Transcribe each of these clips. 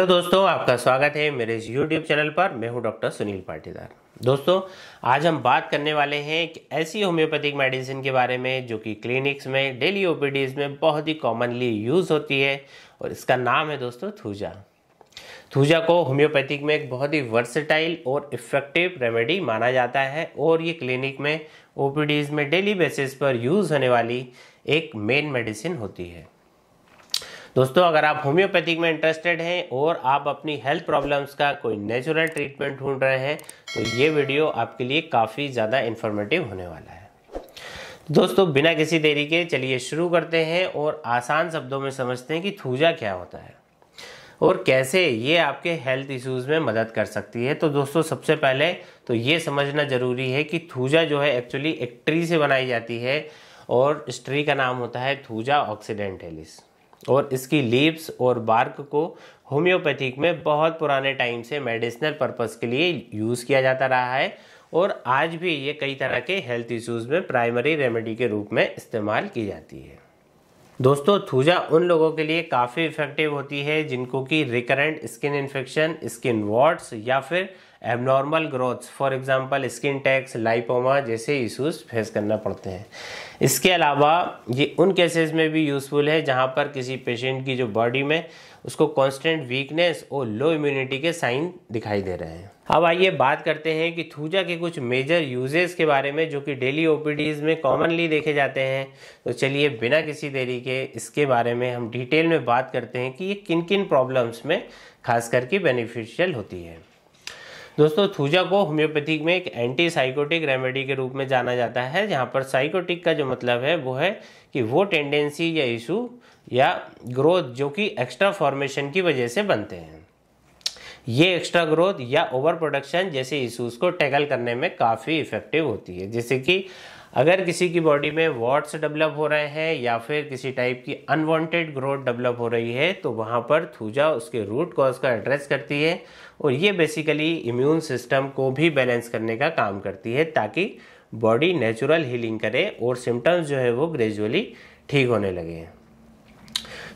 Hello दोस्तों, आपका स्वागत है मेरे इस YouTube चैनल पर। मैं हूं डॉक्टर सुनील पाटीदार। दोस्तों, आज हम बात करने वाले हैं एक ऐसी होम्योपैथिक मेडिसिन के बारे में जो कि क्लिनिक्स में, डेली ओपीडीज में बहुत ही कॉमनली यूज़ होती है और इसका नाम है दोस्तों थूजा। थूजा को होम्योपैथिक में एक बहुत ही वर्सेटाइल और इफ़ेक्टिव रेमेडी माना जाता है और ये क्लिनिक में, ओपीडीज में डेली बेसिस पर यूज़ होने वाली एक मेन मेडिसिन होती है। दोस्तों, अगर आप होम्योपैथिक में इंटरेस्टेड हैं और आप अपनी हेल्थ प्रॉब्लम्स का कोई नेचुरल ट्रीटमेंट ढूंढ रहे हैं तो ये वीडियो आपके लिए काफ़ी ज़्यादा इन्फॉर्मेटिव होने वाला है। दोस्तों, बिना किसी देरी के चलिए शुरू करते हैं और आसान शब्दों में समझते हैं कि थूजा क्या होता है और कैसे ये आपके हेल्थ इश्यूज़ में मदद कर सकती है। तो दोस्तों, सबसे पहले तो ये समझना ज़रूरी है कि थूजा जो है एक्चुअली एक ट्री से बनाई जाती है और इस ट्री का नाम होता है थूजा ऑक्सीडेंटैलिस और इसकी लीव्स और बार्क को होम्योपैथिक में बहुत पुराने टाइम से मेडिसिनल पर्पस के लिए यूज़ किया जाता रहा है और आज भी ये कई तरह के हेल्थ इश्यूज़ में प्राइमरी रेमेडी के रूप में इस्तेमाल की जाती है। दोस्तों, थूजा उन लोगों के लिए काफ़ी इफ़ेक्टिव होती है जिनको कि recurrent skin infection, skin warts या फिर abnormal growths, for example skin tags, lipoma जैसे इश्यूज फेस करना पड़ते हैं। इसके अलावा ये उन केसेस में भी यूज़फुल है जहां पर किसी पेशेंट की जो बॉडी में उसको कांस्टेंट वीकनेस और लो इम्यूनिटी के साइन दिखाई दे रहे हैं। अब आइए बात करते हैं कि थूजा के कुछ मेजर यूजेस के बारे में जो कि डेली ओपीडीज में कॉमनली देखे जाते हैं। तो चलिए बिना किसी देरी के इसके बारे में हम डिटेल में बात करते हैं कि ये किन किन प्रॉब्लम्स में खास करके बेनिफिशियल होती है। दोस्तों, थूजा को होम्योपैथिक में एक एंटी साइकोटिक रेमेडी के रूप में जाना जाता है, जहां पर साइकोटिक का जो मतलब है वो है कि वो टेंडेंसी या इशू या ग्रोथ जो कि एक्स्ट्रा फॉर्मेशन की वजह से बनते हैं। ये एक्स्ट्रा ग्रोथ या ओवर प्रोडक्शन जैसे इश्यूज को टैकल करने में काफ़ी इफेक्टिव होती है। जैसे कि अगर किसी की बॉडी में वॉट्स डेवलप हो रहे हैं या फिर किसी टाइप की अनवांटेड ग्रोथ डेवलप हो रही है तो वहाँ पर थूजा उसके रूट कॉज का एड्रेस करती है और ये बेसिकली इम्यून सिस्टम को भी बैलेंस करने का काम करती है ताकि बॉडी नेचुरल हीलिंग करे और सिम्टम्स जो है वो ग्रेजुअली ठीक होने लगे।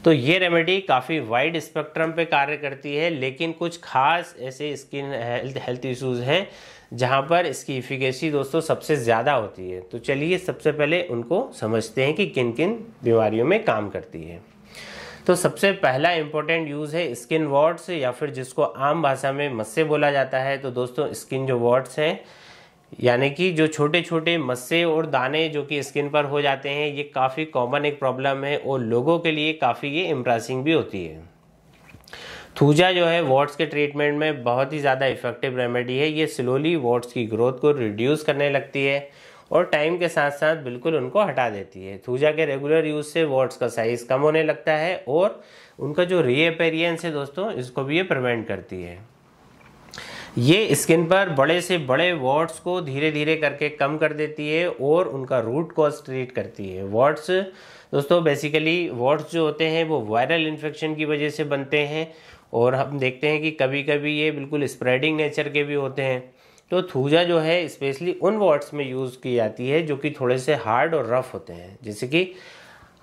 तो ये रेमेडी काफ़ी वाइड स्पेक्ट्रम पे कार्य करती है, लेकिन कुछ खास ऐसे स्किन हेल्थ इश्यूज हैं जहाँ पर इसकी इफिकेसी दोस्तों सबसे ज़्यादा होती है। तो चलिए सबसे पहले उनको समझते हैं कि किन किन बीमारियों में काम करती है। तो सबसे पहला इम्पोर्टेंट यूज़ है स्किन वॉट्स या फिर जिसको आम भाषा में मस्से बोला जाता है। तो दोस्तों, स्किन जो वॉट्स हैं यानी कि जो छोटे छोटे मस्से और दाने जो कि स्किन पर हो जाते हैं, ये काफ़ी कॉमन एक प्रॉब्लम है और लोगों के लिए काफ़ी ये एम्ब्रेसिंग भी होती है। थूजा जो है वॉट्स के ट्रीटमेंट में बहुत ही ज़्यादा इफेक्टिव रेमेडी है। ये स्लोली वॉट्स की ग्रोथ को रिड्यूस करने लगती है और टाइम के साथ साथ बिल्कुल उनको हटा देती है। थूजा के रेगुलर यूज से वॉट्स का साइज़ कम होने लगता है और उनका जो रीअपेरियंस है दोस्तों, इसको भी ये प्रिवेंट करती है। ये स्किन पर बड़े से बड़े वॉट्स को धीरे धीरे करके कम कर देती है और उनका रूट कॉज ट्रीट करती है। वॉट्स दोस्तों, बेसिकली वॉट्स जो होते हैं वो वायरल इन्फेक्शन की वजह से बनते हैं और हम देखते हैं कि कभी कभी ये बिल्कुल स्प्रेडिंग नेचर के भी होते हैं। तो थूजा जो है स्पेशली उन वॉट्स में यूज़ की जाती है जो कि थोड़े से हार्ड और रफ होते हैं, जैसे कि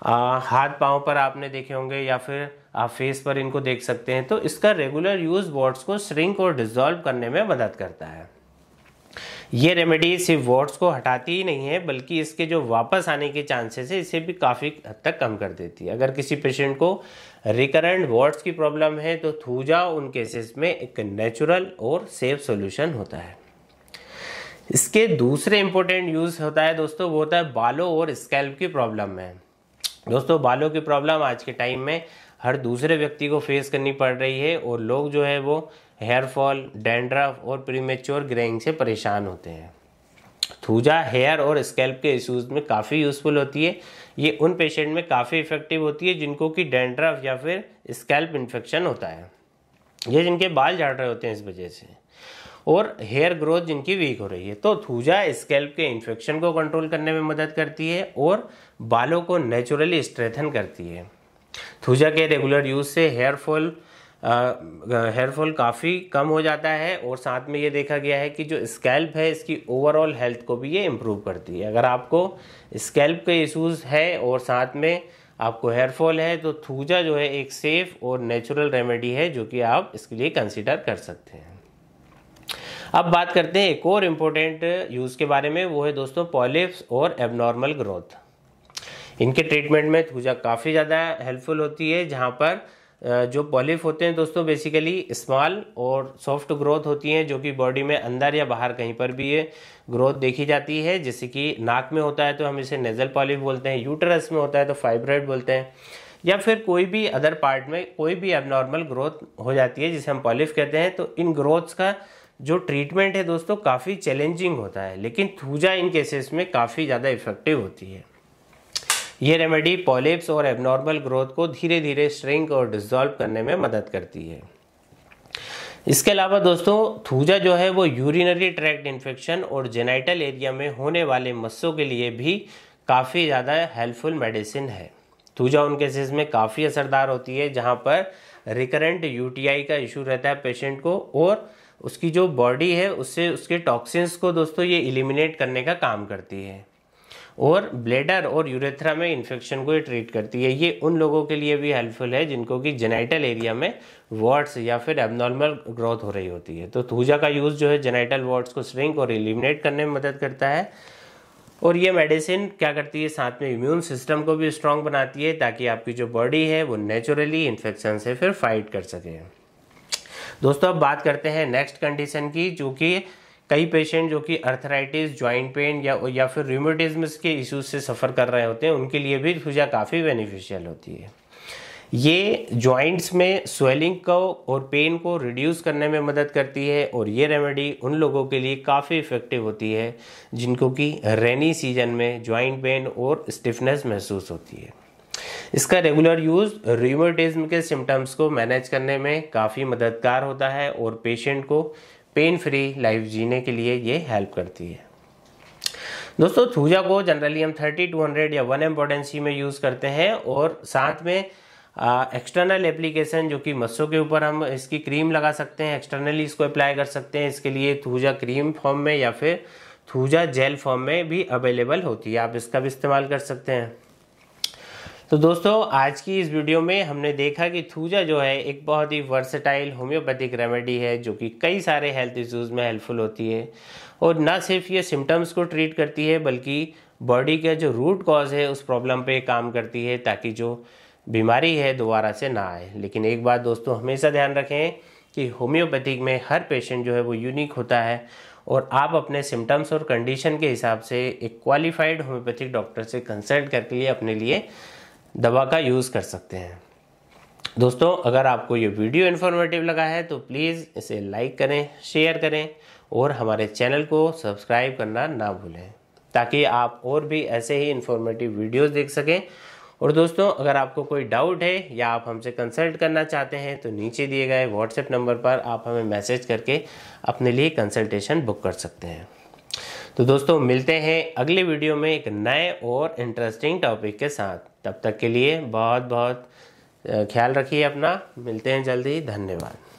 हाथ पाँव पर आपने देखे होंगे या फिर आप फेस पर इनको देख सकते हैं। तो इसका रेगुलर यूज़ वॉट्स को श्रिंक और डिसॉल्व करने में मदद करता है। ये रेमेडी सिर्फ वॉट्स को हटाती ही नहीं है बल्कि इसके जो वापस आने के चांसेस है इसे भी काफ़ी हद तक कम कर देती है। अगर किसी पेशेंट को रिकरेंट वॉट्स की प्रॉब्लम है तो थूजा उन केसेस में एक नेचुरल और सेफ सॉल्यूशन होता है। इसके दूसरे इंपॉर्टेंट यूज़ होता है दोस्तों, वो होता है बालों और स्कैल्प की प्रॉब्लम में। दोस्तों, बालों की प्रॉब्लम आज के टाइम में हर दूसरे व्यक्ति को फेस करनी पड़ रही है और लोग जो है वो हेयर फॉल, डैंड्रफ और प्रीमेच्योर ग्रेइंग से परेशान होते हैं। थूजा हेयर और स्कैल्प के इश्यूज में काफ़ी यूज़फुल होती है। ये उन पेशेंट में काफ़ी इफेक्टिव होती है जिनको कि डैंड्रफ या फिर स्कैल्प इन्फेक्शन होता है, ये जिनके बाल झड़ रहे होते हैं इस वजह से, और हेयर ग्रोथ जिनकी वीक हो रही है। तो थूजा स्कैल्प के इन्फेक्शन को कंट्रोल करने में मदद करती है और बालों को नेचुरली स्ट्रेथन करती है। थूजा के रेगुलर यूज से हेयर फॉल काफ़ी कम हो जाता है और साथ में ये देखा गया है कि जो स्कैल्प है इसकी ओवरऑल हेल्थ को भी ये इम्प्रूव करती है। अगर आपको स्कैल्प के इश्यूज है और साथ में आपको हेयर फॉल है तो थूजा जो है एक सेफ और नेचुरल रेमेडी है जो कि आप इसके लिए कंसीडर कर सकते हैं। अब बात करते हैं एक और इम्पोर्टेंट यूज़ के बारे में, वो है दोस्तों पॉलिप्स और एबनॉर्मल ग्रोथ। इनके ट्रीटमेंट में थूजा काफ़ी ज़्यादा हेल्पफुल होती है, जहाँ पर जो पॉलिप होते हैं दोस्तों बेसिकली स्मॉल और सॉफ्ट ग्रोथ होती हैं, जो कि बॉडी में अंदर या बाहर कहीं पर भी ये ग्रोथ देखी जाती है। जैसे कि नाक में होता है तो हम इसे नेजल पॉलिप बोलते हैं, यूटरस में होता है तो फाइब्रॉइड बोलते हैं, या फिर कोई भी अदर पार्ट में कोई भी एबनॉर्मल ग्रोथ हो जाती है जिसे हम पॉलिप कहते हैं। तो इन ग्रोथ्स का जो ट्रीटमेंट है दोस्तों काफ़ी चैलेंजिंग होता है, लेकिन थूजा इन केसेस में काफ़ी ज़्यादा इफेक्टिव होती है। ये रेमेडी पॉलिप्स और एबनॉर्मल ग्रोथ को धीरे धीरे श्रिंक और डिसॉल्व करने में मदद करती है। इसके अलावा दोस्तों थूजा जो है वो यूरिनरी ट्रैक्ट इन्फेक्शन और जेनाइटल एरिया में होने वाले मस्सों के लिए भी काफ़ी ज़्यादा हेल्पफुल मेडिसिन है। थूजा उन केसेस में काफ़ी असरदार होती है जहाँ पर रिकरेंट यूटीआई का इशू रहता है पेशेंट को, और उसकी जो बॉडी है उससे उसके टॉक्सिन्स को दोस्तों ये एलिमिनेट करने का काम करती है, और ब्लैडर और यूरेथ्रा में इन्फेक्शन को ट्रीट करती है। ये उन लोगों के लिए भी हेल्पफुल है जिनको कि जेनाइटल एरिया में वॉर्ड्स या फिर एबनॉर्मल ग्रोथ हो रही होती है। तो थूजा का यूज़ जो है जेनाइटल वॉर्ड्स को श्रिंक और एलिमिनेट करने में मदद करता है, और ये मेडिसिन क्या करती है साथ में इम्यून सिस्टम को भी स्ट्रॉन्ग बनाती है, ताकि आपकी जो बॉडी है वो नेचुरली इन्फेक्शन से फिर फाइट कर सके। दोस्तों अब बात करते हैं नेक्स्ट कंडीशन की, जो कि कई पेशेंट जो कि अर्थराइटिस, जॉइंट पेन या फिर रूमेटिज्म के इश्यूज से सफ़र कर रहे होते हैं, उनके लिए भी थूजा काफ़ी बेनिफिशियल होती है। ये जॉइंट्स में स्वेलिंग को और पेन को रिड्यूस करने में मदद करती है, और ये रेमेडी उन लोगों के लिए काफ़ी इफ़ेक्टिव होती है जिनको कि रेनी सीजन में जॉइंट पेन और स्टिफनेस महसूस होती है। इसका रेगुलर यूज़ रूमेटिज्म के सिम्टम्स को मैनेज करने में काफ़ी मददगार होता है, और पेशेंट को पेन फ्री लाइफ जीने के लिए ये हेल्प करती है। दोस्तों थूजा को जनरली हम 30 to 100 या 1 mg potency में यूज़ करते हैं, और साथ में एक्सटर्नल एप्लीकेशन जो कि मस्सों के ऊपर हम इसकी क्रीम लगा सकते हैं, एक्सटर्नली इसको अप्लाई कर सकते हैं। इसके लिए थूजा क्रीम फॉर्म में या फिर थूजा जेल फॉर्म में भी अवेलेबल होती है, आप इसका भी इस्तेमाल कर सकते हैं। तो दोस्तों आज की इस वीडियो में हमने देखा कि थूजा जो है एक बहुत ही वर्सेटाइल होम्योपैथिक रेमेडी है जो कि कई सारे हेल्थ इश्यूज़ में हेल्पफुल होती है, और ना सिर्फ ये सिम्टम्स को ट्रीट करती है बल्कि बॉडी का जो रूट कॉज है उस प्रॉब्लम पे काम करती है, ताकि जो बीमारी है दोबारा से ना आए। लेकिन एक बात दोस्तों हमेशा ध्यान रखें कि होम्योपैथिक में हर पेशेंट जो है वो यूनिक होता है, और आप अपने सिम्टम्स और कंडीशन के हिसाब से एक क्वालिफाइड होम्योपैथिक डॉक्टर से कंसल्ट करके लिए अपने लिए दवा का यूज़ कर सकते हैं। दोस्तों अगर आपको ये वीडियो इन्फॉर्मेटिव लगा है तो प्लीज़ इसे लाइक करें, शेयर करें, और हमारे चैनल को सब्सक्राइब करना ना भूलें, ताकि आप और भी ऐसे ही इन्फॉर्मेटिव वीडियोस देख सकें। और दोस्तों अगर आपको कोई डाउट है या आप हमसे कंसल्ट करना चाहते हैं तो नीचे दिए गए व्हाट्सएप नंबर पर आप हमें मैसेज करके अपने लिए कंसल्टेशन बुक कर सकते हैं। तो दोस्तों मिलते हैं अगले वीडियो में एक नए और इंटरेस्टिंग टॉपिक के साथ। तब तक के लिए बहुत बहुत ख्याल रखिए अपना। मिलते हैं जल्दी। धन्यवाद।